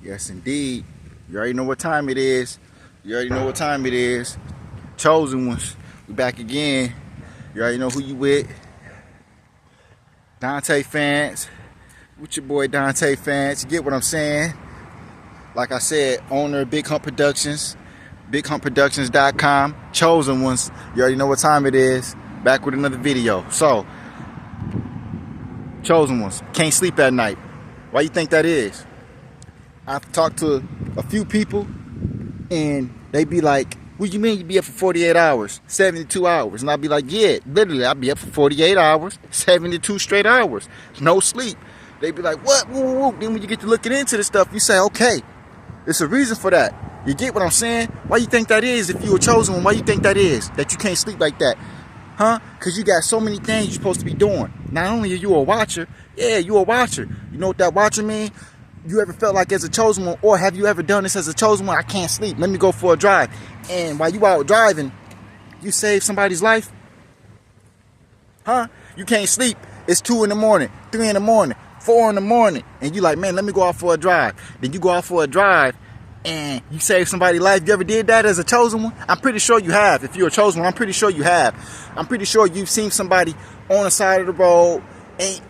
Yes, indeed. You already know what time it is. You already know what time it is. Chosen ones. We back again. You already know who you with. Donte Fance. With your boy Donte Fance. You get what I'm saying? Like I said, owner of Big Hunt Productions. BigHuntProductions.com. Chosen ones. You already know what time it is. Back with another video. So, chosen ones. Can't sleep at night. Why you think that is? I've talked to a few people and they be like, what you mean you be up for 48 hours, 72 hours? And I'll be like, yeah, literally, I'll be up for 48 hours, 72 straight hours, no sleep. They be like, what? Woo, woo. Then when you get to looking into this stuff, you say, okay, there's a reason for that. You get what I'm saying? Why you think that is? If you were chosen one, why you think that is? That you can't sleep like that? Huh? Because you got so many things you're supposed to be doing. Not only are you a watcher, yeah, you a watcher. You know what that watcher mean? You ever felt like as a chosen one, or have you ever done this as a chosen one? I can't sleep. Let me go for a drive. And while you out driving, you save somebody's life? Huh? You can't sleep. It's 2 in the morning, 3 in the morning, 4 in the morning. And you like, man, let me go out for a drive. Then you go out for a drive and you save somebody's life. You ever did that as a chosen one? I'm pretty sure you have. If you're a chosen one, I'm pretty sure you have. I'm pretty sure you've seen somebody on the side of the road, ain't,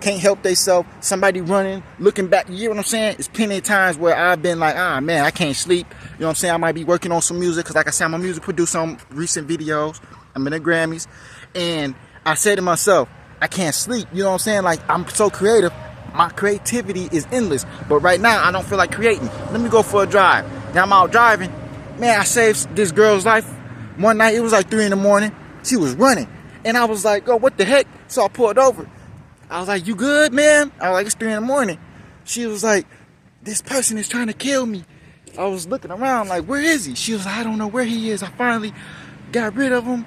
can't help themselves, somebody running, looking back. You hear what I'm saying? It's plenty of times where I've been like, man, I can't sleep. You know what I'm saying? I might be working on some music, because like I said, I'm a music producer on recent videos. I'm in the Grammys. And I said to myself, I can't sleep. You know what I'm saying? Like, I'm so creative. My creativity is endless. But right now, I don't feel like creating. Let me go for a drive. Now I'm out driving. Man, I saved this girl's life. One night, it was like 3 in the morning. She was running. And I was like, oh, what the heck? So I pulled over. I was like, you good, man? I was like, it's 3 in the morning. She was like, this person is trying to kill me. I was looking around like, where is he? She was like, I don't know where he is. I finally got rid of him.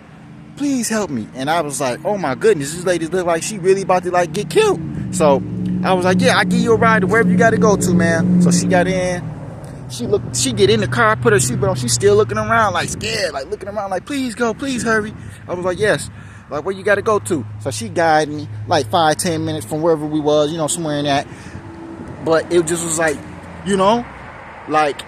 Please help me. And I was like, oh my goodness, this lady look like she really about to get killed. So I was like, yeah, I'll give you a ride to wherever you got to go to, man. So she got in. She get in the car, put her seatbelt on. She's still looking around like scared, like looking around like, please go, please hurry. I was like, yes. Like, where you got to go to? So she guided me like 5-10 minutes from wherever we was, somewhere in that. But it just was like, like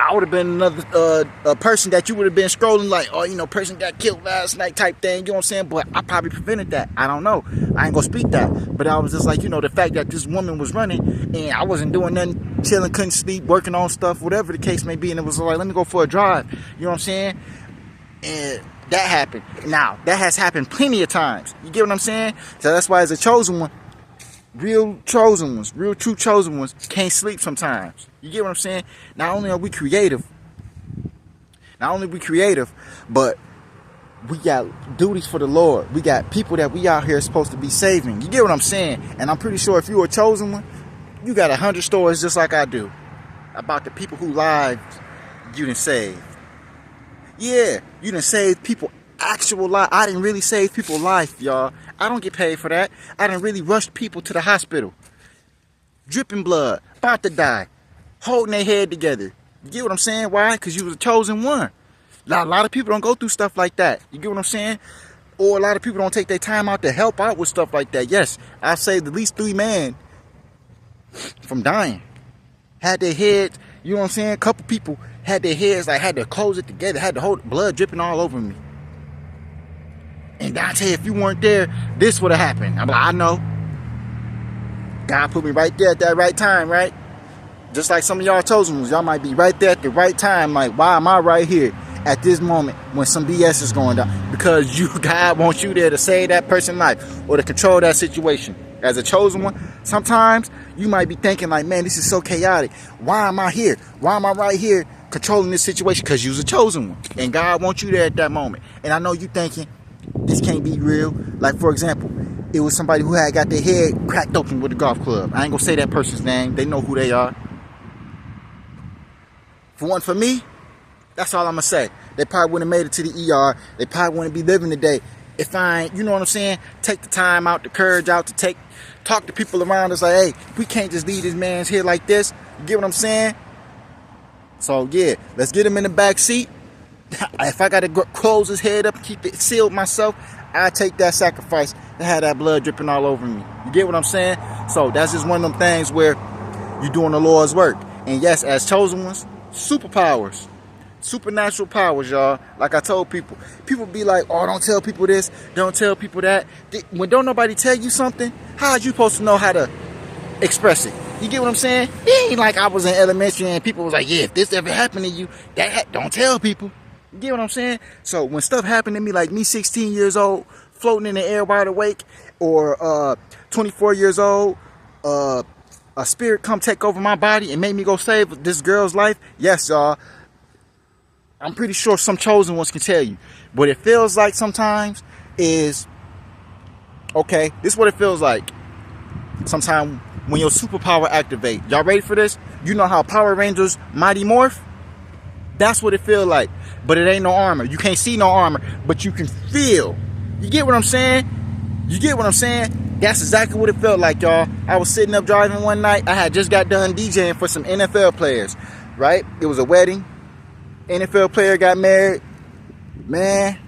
I would have been another a person that you would have been scrolling like, oh, person got killed last night type thing. You know what I'm saying? But I probably prevented that. I don't know. I ain't gonna speak that. But I was just like, the fact that this woman was running and I wasn't doing nothing, chilling, couldn't sleep, working on stuff, whatever the case may be. And it was like, let me go for a drive. You know what I'm saying? And that happened. Now, that has happened plenty of times. You get what I'm saying? So that's why as a chosen one, real chosen ones, real true chosen ones can't sleep sometimes. You get what I'm saying? Not only are we creative, but we got duties for the Lord. We got people that we out here supposed to be saving. You get what I'm saying? And I'm pretty sure if you're a chosen one, you got 100 stories just like I do about the people who lives you done saved. Yeah, you done saved people actual life. I didn't really save people's life, y'all. I don't get paid for that. I didn't really rush people to the hospital. Dripping blood, about to die, holding their head together. You get what I'm saying? Why? Because you was a chosen one. Now, a lot of people don't go through stuff like that. You get what I'm saying? Or a lot of people don't take their time out to help out with stuff like that. Yes, I saved at least 3 men from dying. Had their heads, you know what I'm saying? A couple people had their heads, like had to close it together, had to hold blood dripping all over me. And I tell you, if you weren't there, this would have happened. I'm like, I know. God put me right there at that right time, right? Just like some of y'all chosen ones, y'all might be right there at the right time. Like, why am I right here at this moment when some BS is going down? Because God wants you there to save that person's life or to control that situation. As a chosen one, sometimes you might be thinking like, man, this is so chaotic. Why am I here? Why am I right here controlling this situation? Because you're a chosen one. And God wants you there at that moment. And I know you thinking, this can't be real. Like, for example, it was somebody who had got their head cracked open with a golf club. I ain't gonna say that person's name. They know who they are. For me, that's all I'm gonna say. They probably wouldn't have made it to the ER. They probably wouldn't be living today if I ain't, you know what I'm saying, take the time out, the courage out to talk to people around us like, hey, we can't just leave this man's here like this. You get what I'm saying? So, yeah, let's get him in the back seat. If I got to close his head up and keep it sealed myself, I take that sacrifice to have that blood dripping all over me. You get what I'm saying? So that's just one of them things where you're doing the Lord's work. And yes, as chosen ones, superpowers. Supernatural powers, y'all. Like I told people. People be like, oh, don't tell people this. Don't tell people that. When don't nobody tell you something, how are you supposed to know how to express it? You get what I'm saying? It ain't like I was in elementary and people was like, yeah, if this ever happened to you, don't tell people. You get what I'm saying? So when stuff happened to me, like me 16 years old, floating in the air wide awake, or 24 years old, a spirit come take over my body and make me go save this girl's life. Yes, y'all. I'm pretty sure some chosen ones can tell you. What it feels like sometimes is, okay, this is what it feels like. Sometimes when your superpower activate. Y'all ready for this? You know how Power Rangers Mighty Morph? That's what it feels like. But it ain't no armor. You can't see no armor, but you can feel. You get what I'm saying? You get what I'm saying? That's exactly what it felt like, y'all. I was sitting up driving one night. I had just got done DJing for some NFL players, right? It was a wedding. NFL player got married. Man,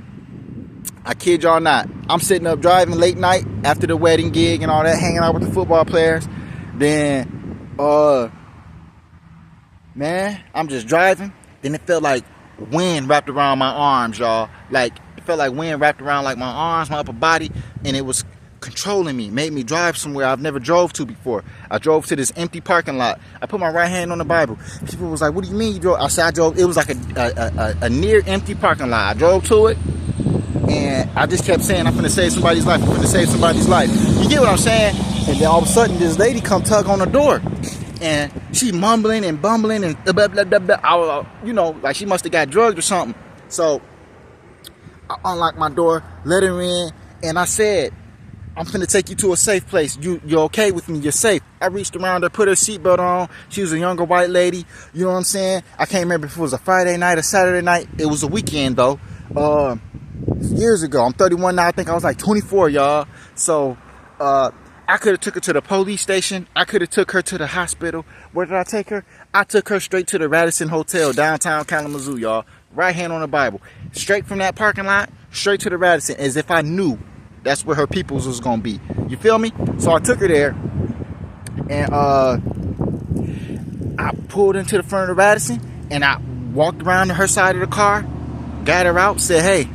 I kid y'all not. I'm sitting up driving late night after the wedding gig and all that, hanging out with the football players. Then, man, I'm just driving. Then it felt like wind wrapped around my arms, y'all. Like, it felt like wind wrapped around like my arms, my upper body, and it was controlling me, made me drive somewhere I've never drove to before. I drove to this empty parking lot. I put my right hand on the Bible. People was like, what do you mean you drove? I said, I drove. It was like a near empty parking lot. I drove to it, and I just kept saying, I'm finna save somebody's life. I'm finna save somebody's life. You get what I'm saying? And then all of a sudden, this lady come tug on the door, and she mumbling and bumbling and blah, blah, blah, blah. You know, like she must have got drugged or something. So I unlocked my door, let her in, and I said, I'm finna take you to a safe place. You're okay with me? You're safe. I reached around her, put her seatbelt on. She was a younger white lady. You know what I'm saying? I can't remember if it was a Friday night or Saturday night. It was a weekend though. Years ago. I'm 31 now. I think I was like 24, y'all. So I could have took her to the police station. I could have took her to the hospital. Where did I take her? I took her straight to the Radisson Hotel, downtown Kalamazoo, y'all. Right hand on the Bible. Straight from that parking lot, straight to the Radisson, as if I knew that's where her peoples was gonna be. You feel me? So I took her there, and I pulled into the front of the Radisson, and I walked around to her side of the car, got her out, said, hey,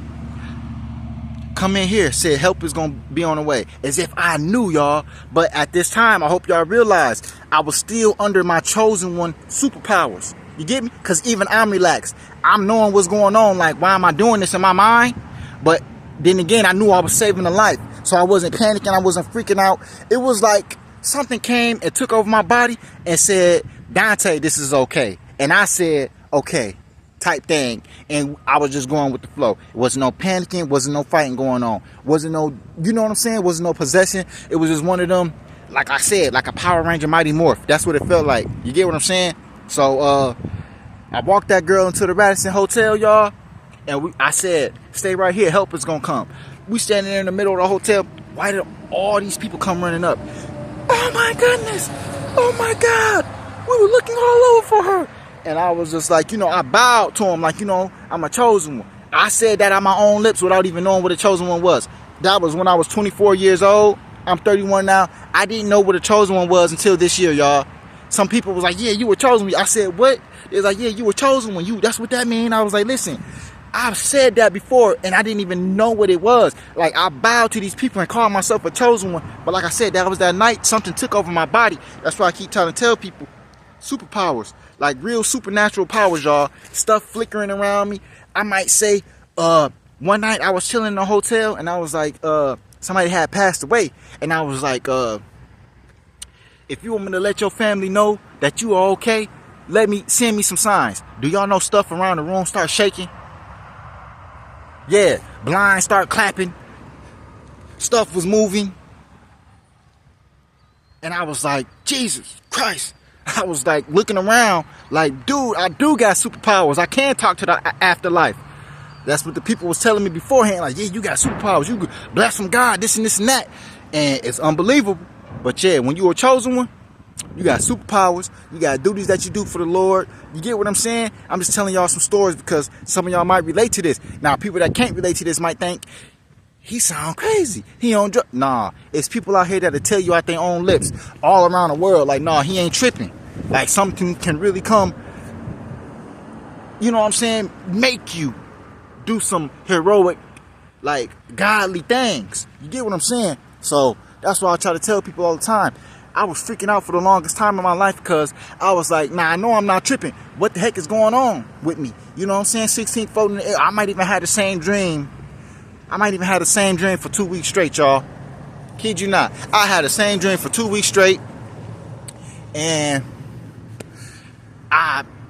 come in here. Said help is gonna be on the way. As if I knew, y'all. But at this time, I hope y'all realize I was still under my chosen one superpowers. You get me? Because even I'm relaxed. I'm knowing what's going on. Like, why am I doing this in my mind? But then again, I knew I was saving a life. So I wasn't panicking. I wasn't freaking out. It was like something came and took over my body and said, Donte, this is okay. And I said, okay, type thing. And I was just going with the flow. It wasn't no panicking. Wasn't no fighting going on. Wasn't no, you know what I'm saying? Wasn't no possession. It was just one of them, like I said, like a Power Ranger Mighty Morph. That's what it felt like. You get what I'm saying? So I walked that girl into the Radisson Hotel, y'all. And I said, stay right here. Help is going to come. We standing there in the middle of the hotel. Why did all these people come running up? Oh, my goodness. Oh, my God. We were looking all over for her. And I was just like, you know, I bowed to him like, you know, I'm a chosen one. I said that on my own lips without even knowing what a chosen one was. That was when I was 24 years old. I'm 31 now. I didn't know what a chosen one was until this year, y'all. Some people was like, yeah, you were chosen. I said, what? They was like, yeah, you were chosen one. That's what that mean. I was like, listen, I've said that before and I didn't even know what it was. Like, I bowed to these people and called myself a chosen one. But like I said, that was that night something took over my body. That's why I keep trying to tell people, superpowers, like real supernatural powers, y'all. Stuff flickering around me. I might say, one night I was chilling in a hotel and I was like, somebody had passed away. And I was like, if you want me to let your family know that you are okay, send me some signs. Do y'all know stuff around the room start shaking? Yeah, blinds start clapping. Stuff was moving. And I was like, Jesus Christ. I was like looking around like, dude, I do got superpowers. I can talk to the afterlife. That's what the people was telling me beforehand. Like, yeah, you got superpowers. You could bless from God, this and this and that. And it's unbelievable. But yeah, when you're a chosen one, you got superpowers. You got duties that you do for the Lord. You get what I'm saying? I'm just telling y'all some stories because some of y'all might relate to this. Now, people that can't relate to this might think, he sound crazy. He on drugs. Nah, it's people out here that'll tell you out their own lips all around the world like, nah, he ain't tripping. Like something can really come, you know what I'm saying, make you do some heroic, like godly things. You get what I'm saying? So that's why I try to tell people all the time. I was freaking out for the longest time in my life because I was like, nah, I know I'm not tripping. What the heck is going on with me? You know what I'm saying? 16th foot in the air. I might even have the same dream. I might even have the same dream for 2 weeks straight, y'all. Kid you not. I had the same dream for 2 weeks straight. And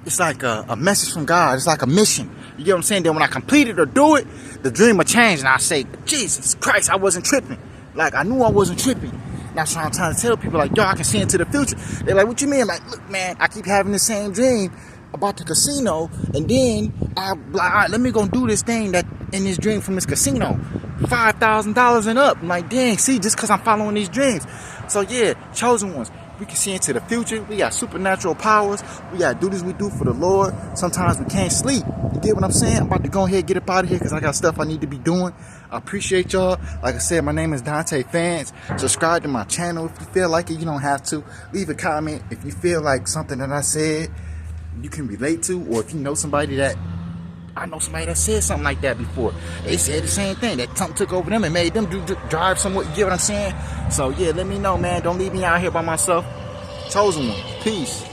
it's like a message from God. It's like a mission. You get what I'm saying? Then when I complete it or do it, the dream will change. And I say, Jesus Christ, I wasn't tripping. Like, I knew I wasn't tripping. That's what I'm trying to tell people. Like, yo, I can see into the future. They're like, what you mean? Like, look, man, I keep having the same dream about the casino. And then I'm like, all right, let me go do this thing that in this dream from this casino. $5,000 and up. I'm like, dang, see, just because I'm following these dreams. So, yeah, chosen ones. We can see into the future. We got supernatural powers. We got to do this we do for the Lord. Sometimes we can't sleep. You get what I'm saying? I'm about to go ahead and get up out of here because I got stuff I need to be doing. I appreciate y'all. Like I said, my name is Donte Fance. Subscribe to my channel if you feel like it. You don't have to. Leave a comment if you feel like something that I said you can relate to, or if you know somebody that said something like that before. They said the same thing. That something took over them and made them drive somewhere. You get what I'm saying? So, yeah, let me know, man. Don't leave me out here by myself. Chosen one. Peace.